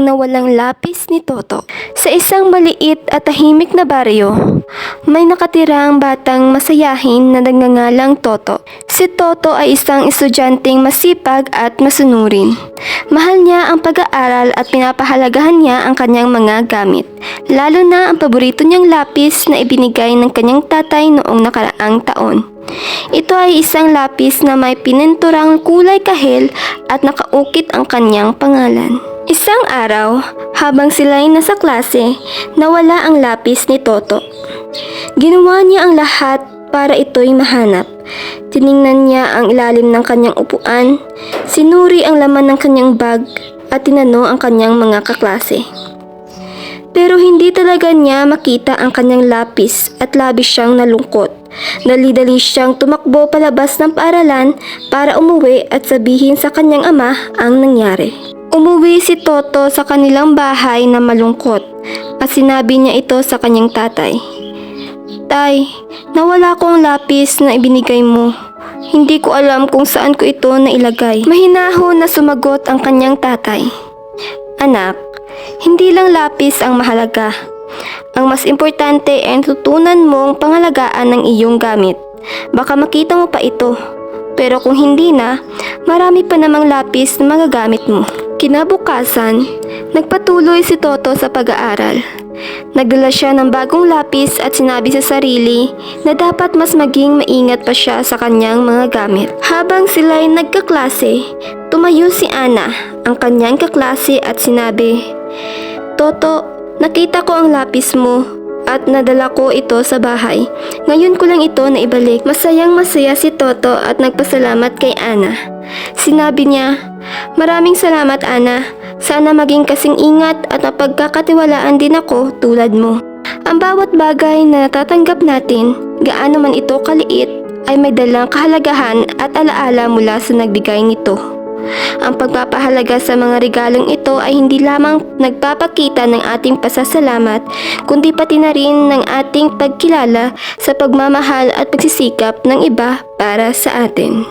ang nawalang lapis ni Toto. Sa isang maliit at tahimik na baryo, may nakatirang batang masayahin na nagngangalang Toto. Si Toto ay isang estudyanteng masipag at masunurin. Mahal niya ang pag-aaral at pinapahalagahan niya ang kanyang mga gamit, lalo na ang paborito niyang lapis na ibinigay ng kanyang tatay noong nakaraang taon. Ito ay isang lapis na may pinenturang kulay kahel at nakaukit ang kanyang pangalan. Isang araw, habang sila'y nasa klase, nawala ang lapis ni Toto. Ginawa niya ang lahat para ito'y mahanap. Tiningnan niya ang ilalim ng kanyang upuan, sinuri ang laman ng kanyang bag at tinanong ang kanyang mga kaklase. Pero hindi talaga niya makita ang kanyang lapis at labis siyang nalungkot. Dali-dali siyang tumakbo palabas ng paaralan para umuwi at sabihin sa kanyang ama ang nangyari. Umuwi si Toto sa kanilang bahay na malungkot at sinabi niya ito sa kanyang tatay. Tay, nawala ko ang lapis na ibinigay mo. Hindi ko alam kung saan ko ito nailagay. Mahinahon na sumagot ang kanyang tatay. Anak, hindi lang lapis ang mahalaga. Ang mas importante ay tutunan mong pangalagaan ng iyong gamit. Baka makita mo pa ito. Pero kung hindi na, marami pa namang lapis na magagamit mo. Kinabukasan, nagpatuloy si Toto sa pag-aaral. Nagdala siya ng bagong lapis at sinabi sa sarili na dapat mas maging maingat pa siya sa kanyang mga gamit. Habang sila'y nagkaklase, tumayo si Ana, ang kanyang kaklase at sinabi, Toto, nakita ko ang lapis mo at nadala ko ito sa bahay. Ngayon ko lang ito naibalik. Masayang masaya si Toto at nagpasalamat kay Ana. Sinabi niya, maraming salamat Ana. Sana maging kasing ingat at mapagkakatiwalaan din ako tulad mo. Ang bawat bagay na natatanggap natin, gaano man ito kaliit, ay may dalang kahalagahan at alaala mula sa nagbigay nito. Ang pagpapahalaga sa mga regalong ito ay hindi lamang nagpapakita ng ating pasasalamat, kundi pati na rin ng ating pagkilala sa pagmamahal at pagsisikap ng iba para sa atin.